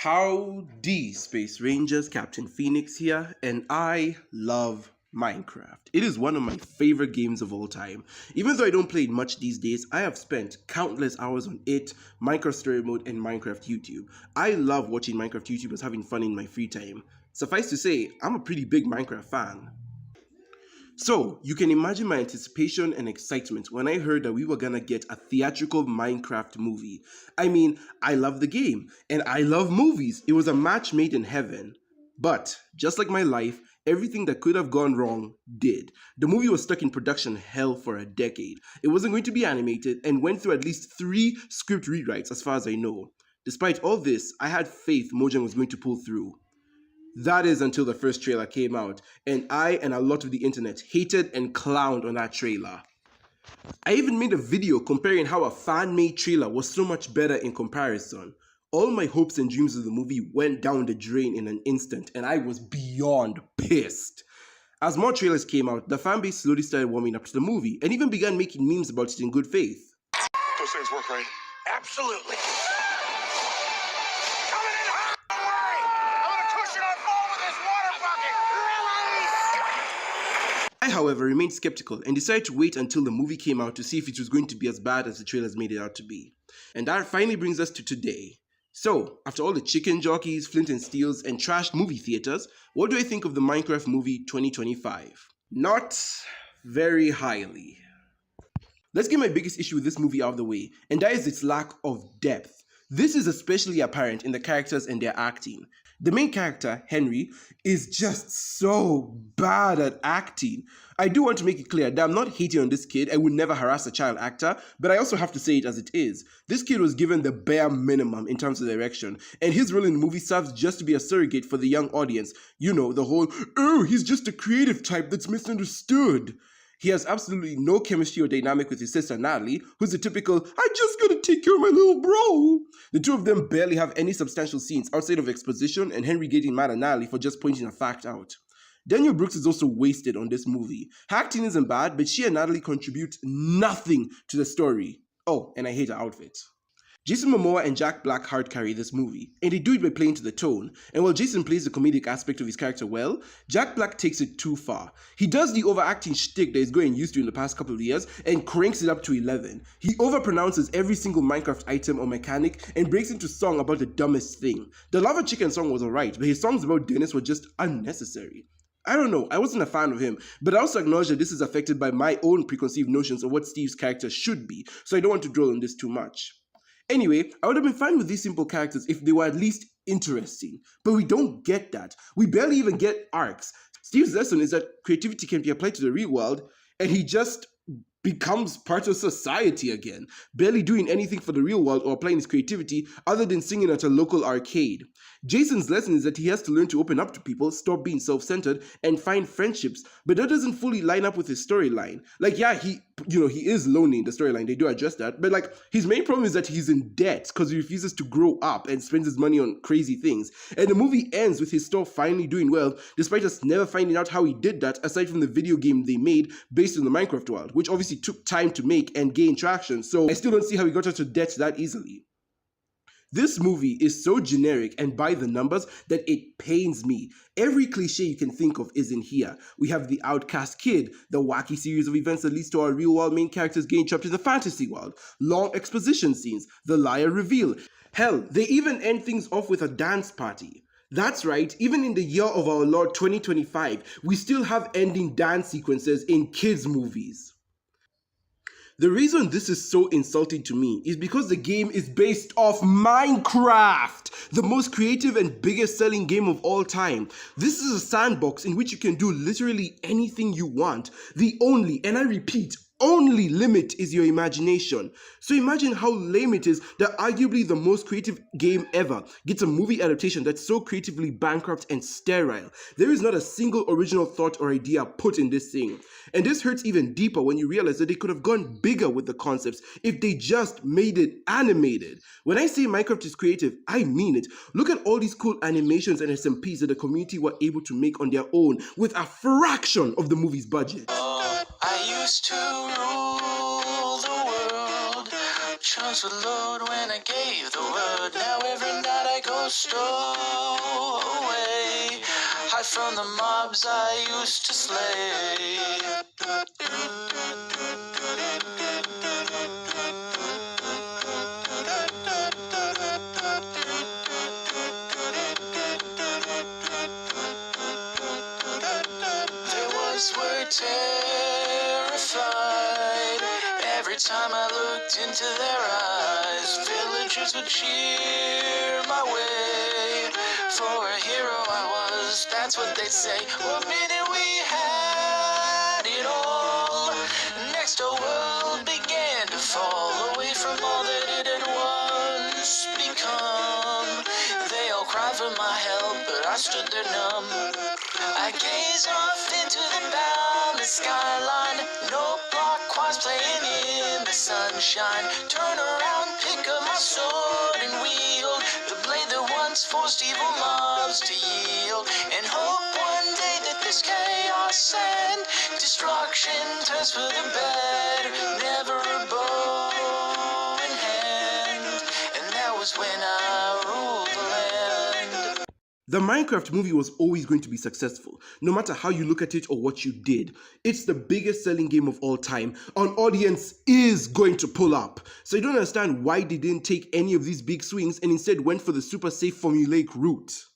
Howdy, Space Rangers, Captain Phoenix here, and I love Minecraft. It is one of my favorite games of all time. Even though I don't play it much these days, I have spent countless hours on it, Minecraft Story Mode, and Minecraft YouTube. I love watching Minecraft YouTubers having fun in my free time. Suffice to say, I'm a pretty big Minecraft fan. So, you can imagine my anticipation and excitement when I heard that we were gonna get a theatrical Minecraft movie. I mean, I love the game, and I love movies. It was a match made in heaven. But, just like my life, everything that could have gone wrong did. The movie was stuck in production hell for a decade. It wasn't going to be animated, and went through at least 3 script rewrites as far as I know. Despite all this, I had faith Mojang was going to pull through. That is until the first trailer came out, and I and a lot of the internet hated and clowned on that trailer. I even made a video comparing how a fan-made trailer was so much better in comparison. All my hopes and dreams of the movie went down the drain in an instant, and I was beyond pissed. As more trailers came out, the fanbase slowly started warming up to the movie, and even began making memes about it in good faith. Those things work, right? Absolutely. I, however, remained skeptical and decided to wait until the movie came out to see if it was going to be as bad as the trailers made it out to be. And that finally brings us to today. So, after all the chicken jockeys, flint and steels, and trashed movie theaters, what do I think of the Minecraft movie 2025? Not very highly. Let's get my biggest issue with this movie out of the way, and that is its lack of depth. This is especially apparent in the characters and their acting. The main character, Henry, is just so bad at acting. I do want to make it clear that I'm not hating on this kid. I would never harass a child actor, but I also have to say it as it is. This kid was given the bare minimum in terms of direction, and his role in the movie serves just to be a surrogate for the young audience. You know, the whole, oh, he's just a creative type that's misunderstood. He has absolutely no chemistry or dynamic with his sister Natalie, who's the typical, I just gotta take care of my little bro. The two of them barely have any substantial scenes outside of exposition and Henry getting mad at Natalie for just pointing a fact out. Danielle Brooks is also wasted on this movie. Her acting isn't bad, but she and Natalie contribute nothing to the story. Oh, and I hate her outfit. Jason Momoa and Jack Black hard carry this movie, and they do it by playing to the tone. And while Jason plays the comedic aspect of his character well, Jack Black takes it too far. He does the overacting shtick that he's gotten used to in the past couple of years and cranks it up to 11. He overpronounces every single Minecraft item or mechanic and breaks into song about the dumbest thing. The Lava Chicken song was alright, but his songs about Dennis were just unnecessary. I don't know, I wasn't a fan of him, but I also acknowledge that this is affected by my own preconceived notions of what Steve's character should be, so I don't want to dwell on this too much. Anyway, I would have been fine with these simple characters if they were at least interesting, but we don't get that. We barely even get arcs. Steve's lesson is that creativity can be applied to the real world, and he just becomes part of society again, barely doing anything for the real world or applying his creativity other than singing at a local arcade. Jason's lesson is that he has to learn to open up to people, stop being self-centered, and find friendships, but that doesn't fully line up with his storyline. Like, yeah, he is lonely in the storyline, they do address that, but like, his main problem is that he's in debt because he refuses to grow up and spends his money on crazy things. And the movie ends with his store finally doing well, despite us never finding out how he did that aside from the video game they made based on the Minecraft world, which obviously took time to make and gain traction, so I still don't see how he got out of debt that easily. This movie is so generic and by the numbers that it pains me. Every cliche you can think of is in here. We have the outcast kid, the wacky series of events that leads to our real world main characters getting trapped in the fantasy world, long exposition scenes, the liar reveal. Hell, they even end things off with a dance party. That's right, even in the year of our Lord 2025, we still have ending dance sequences in kids' movies. The reason this is so insulting to me is because the game is based off Minecraft, the most creative and biggest selling game of all time. This is a sandbox in which you can do literally anything you want. The only, and I repeat, only limit is your imagination. So imagine how lame it is that arguably the most creative game ever gets a movie adaptation that's so creatively bankrupt and sterile. There is not a single original thought or idea put in this thing. And this hurts even deeper when you realize that they could have gone bigger with the concepts if they just made it animated. When I say Minecraft is creative, I mean it. Look at all these cool animations and SMPs that the community were able to make on their own with a fraction of the movie's budget. I used to rule the world. Chose would load when I gave the word. Now every night I go stow away. Hide from the mobs I used to slay. Were terrified every time I looked into their eyes. Villagers would cheer my way. For a hero I was, that's what they'd say. One minute we had it all, next our world began to fall away from all that it had once become. They all cried for my help, but I stood there numb. I gazed off into the boundless skyline. No block quads playing in the sunshine. Turn around, pick up my sword and wield the blade that once forced evil mobs to yield. And hope one day that this chaos and destruction turns for the better. Never a bow in hand. And that was when I ruled the land. The Minecraft movie was always going to be successful, no matter how you look at it or what you did. It's the biggest selling game of all time. An audience is going to pull up. So you don't understand why they didn't take any of these big swings and instead went for the super safe formulaic route.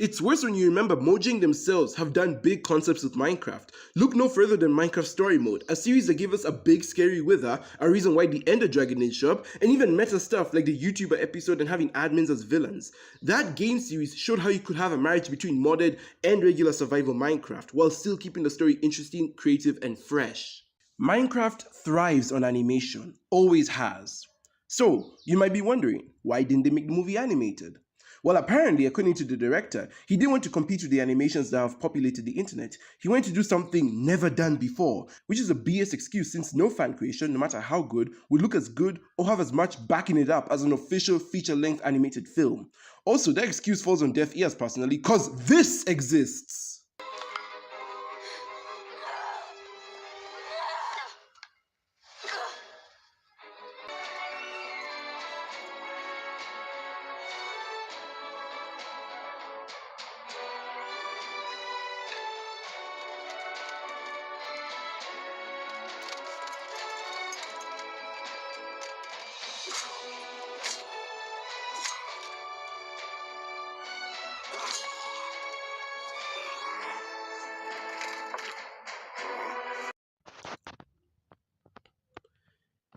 It's worse when you remember Mojang themselves have done big concepts with Minecraft. Look no further than Minecraft Story Mode, a series that gave us a big scary wither, a reason why the Ender Dragon didn't show up, and even meta stuff like the YouTuber episode and having admins as villains. That game series showed how you could have a marriage between modded and regular survival Minecraft, while still keeping the story interesting, creative, and fresh. Minecraft thrives on animation, always has. So, you might be wondering, why didn't they make the movie animated? Well, apparently, according to the director, he didn't want to compete with the animations that have populated the internet. He wanted to do something never done before, which is a BS excuse since no fan creation, no matter how good, would look as good or have as much backing it up as an official feature-length animated film. Also, that excuse falls on deaf ears personally, cause this exists.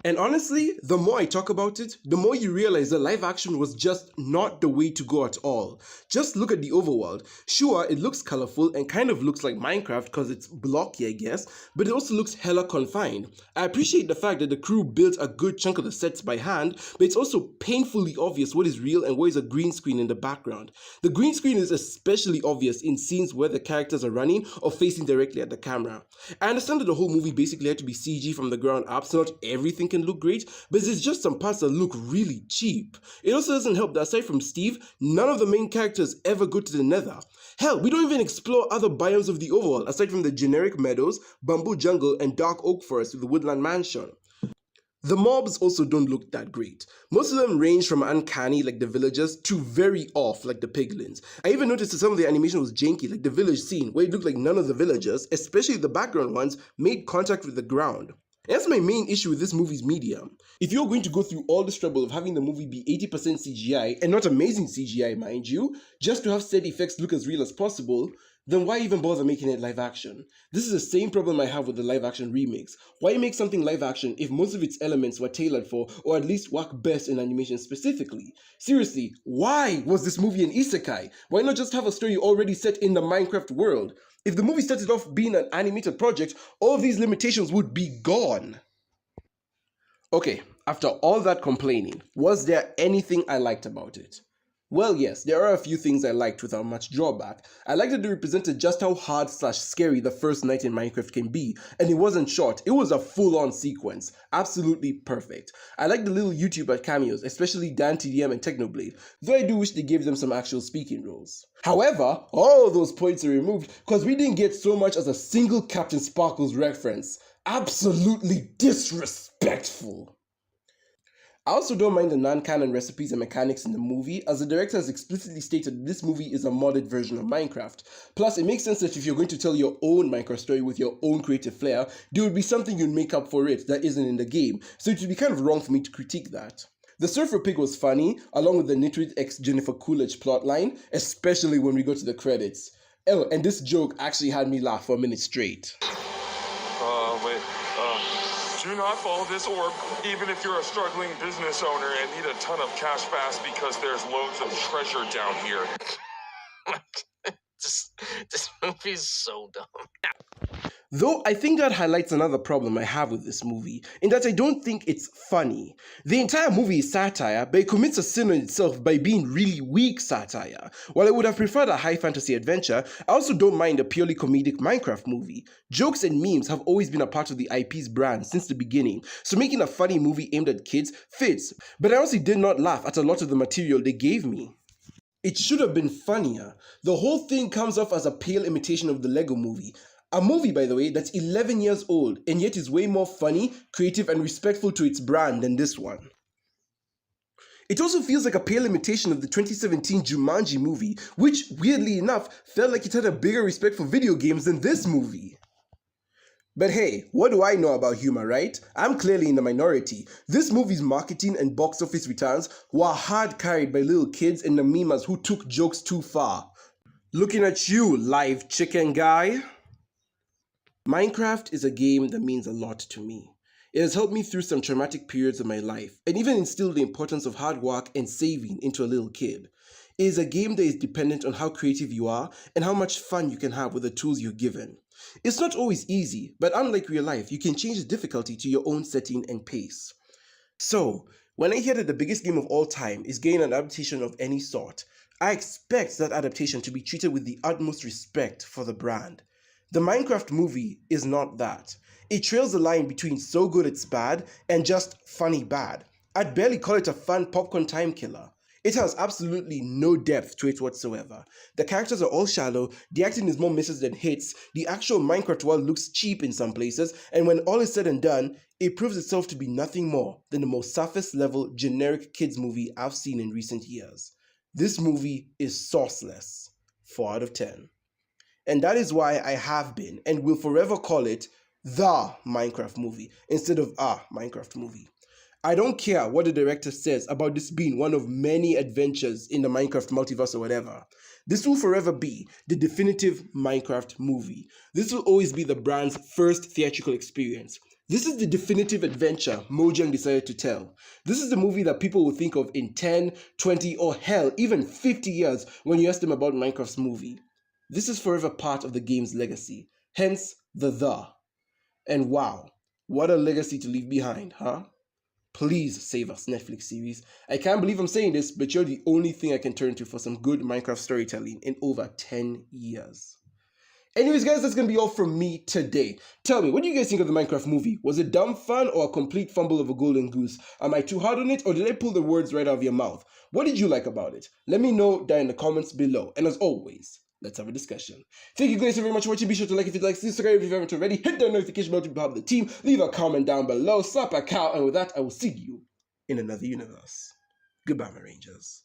And honestly, the more I talk about it, the more you realize that live action was just not the way to go at all. Just look at the overworld. Sure, it looks colorful and kind of looks like Minecraft because it's blocky, I guess, but it also looks hella confined. I appreciate the fact that the crew built a good chunk of the sets by hand, but it's also painfully obvious what is real and what is a green screen in the background. The green screen is especially obvious in scenes where the characters are running or facing directly at the camera. I understand that the whole movie basically had to be CG from the ground up, so not everything can look great, but there's just some parts that look really cheap. It also doesn't help that aside from Steve, none of the main characters ever go to the nether. Hell, we don't even explore other biomes of the overworld aside from the generic meadows, bamboo jungle, and dark oak forest with the woodland mansion. The mobs also don't look that great. Most of them range from uncanny like the villagers to very off like the piglins. I even noticed that some of the animation was janky like the village scene where it looked like none of the villagers, especially the background ones, made contact with the ground. And that's my main issue with this movie's medium. If you're going to go through all this trouble of having the movie be 80% CGI, and not amazing CGI mind you, just to have said effects look as real as possible, then why even bother making it live action? This is the same problem I have with the live action remakes. Why make something live action if most of its elements were tailored for, or at least work best in animation specifically? Seriously, why was this movie an isekai? Why not just have a story already set in the Minecraft world? If the movie started off being an animated project, all of these limitations would be gone. Okay, after all that complaining, was there anything I liked about it? Well, yes, there are a few things I liked without much drawback. I liked that they represented just how hard/scary the first night in Minecraft can be, and it wasn't short, it was a full-on sequence. Absolutely perfect. I liked the little YouTuber cameos, especially Dan TDM and Technoblade, though I do wish they gave them some actual speaking roles. However, all those points are removed because we didn't get so much as a single Captain Sparkles reference. Absolutely disrespectful. I also don't mind the non-canon recipes and mechanics in the movie, as the director has explicitly stated this movie is a modded version of Minecraft. Plus, it makes sense that if you're going to tell your own Minecraft story with your own creative flair, there would be something you'd make up for it that isn't in the game, so it would be kind of wrong for me to critique that. The Surfer Pig was funny, along with the Nitwit x Jennifer Coolidge plotline, especially when we go to the credits. Oh, and this joke actually had me laugh for a minute straight. Do not follow this orb, even if you're a struggling business owner and need a ton of cash fast because there's loads of treasure down here. This movie is so dumb. Though I think that highlights another problem I have with this movie, in that I don't think it's funny. The entire movie is satire, but it commits a sin on itself by being really weak satire. While I would have preferred a high fantasy adventure, I also don't mind a purely comedic Minecraft movie. Jokes and memes have always been a part of the IP's brand since the beginning, so making a funny movie aimed at kids fits, but I honestly did not laugh at a lot of the material they gave me. It should have been funnier. The whole thing comes off as a pale imitation of the Lego movie. A movie, by the way, that's 11 years old and yet is way more funny, creative, and respectful to its brand than this one. It also feels like a pale imitation of the 2017 Jumanji movie, which, weirdly enough, felt like it had a bigger respect for video games than this movie. But hey, what do I know about humor, right? I'm clearly in the minority. This movie's marketing and box office returns were hard carried by little kids and the memers who took jokes too far. Looking at you, live chicken guy. Minecraft is a game that means a lot to me. It has helped me through some traumatic periods of my life, and even instilled the importance of hard work and saving into a little kid. It is a game that is dependent on how creative you are and how much fun you can have with the tools you're given. It's not always easy, but unlike real life, you can change the difficulty to your own setting and pace. So, when I hear that the biggest game of all time is getting an adaptation of any sort, I expect that adaptation to be treated with the utmost respect for the brand. The Minecraft movie is not that. It trails the line between so good it's bad and just funny bad. I'd barely call it a fun popcorn time killer. It has absolutely no depth to it whatsoever. The characters are all shallow, the acting is more misses than hits, the actual Minecraft world looks cheap in some places, and when all is said and done, it proves itself to be nothing more than the most surface level generic kids movie I've seen in recent years. This movie is sauceless. 4 out of 10. And that is why I have been and will forever call it the Minecraft movie instead of a Minecraft movie. I don't care what the director says about this being one of many adventures in the Minecraft multiverse or whatever. This will forever be the definitive Minecraft movie. This will always be the brand's first theatrical experience. This is the definitive adventure Mojang decided to tell. This is the movie that people will think of in 10, 20, or hell, even 50 years when you ask them about Minecraft's movie. This is forever part of the game's legacy, hence the. And wow, what a legacy to leave behind, huh? Please save us, Netflix series. I can't believe I'm saying this, but you're the only thing I can turn to for some good Minecraft storytelling in over 10 years. Anyways, guys, that's going to be all from me today. Tell me, what do you guys think of the Minecraft movie? Was it dumb fun or a complete fumble of a golden goose? Am I too hard on it, or did I pull the words right out of your mouth? What did you like about it? Let me know down in the comments below. And as always, let's have a discussion. Thank you guys so very much for watching. Be sure to like if you like, subscribe if you haven't already, hit that notification bell to be part of the team, leave a comment down below, slap a cow, and with that, I will see you in another universe. Goodbye, my Rangers.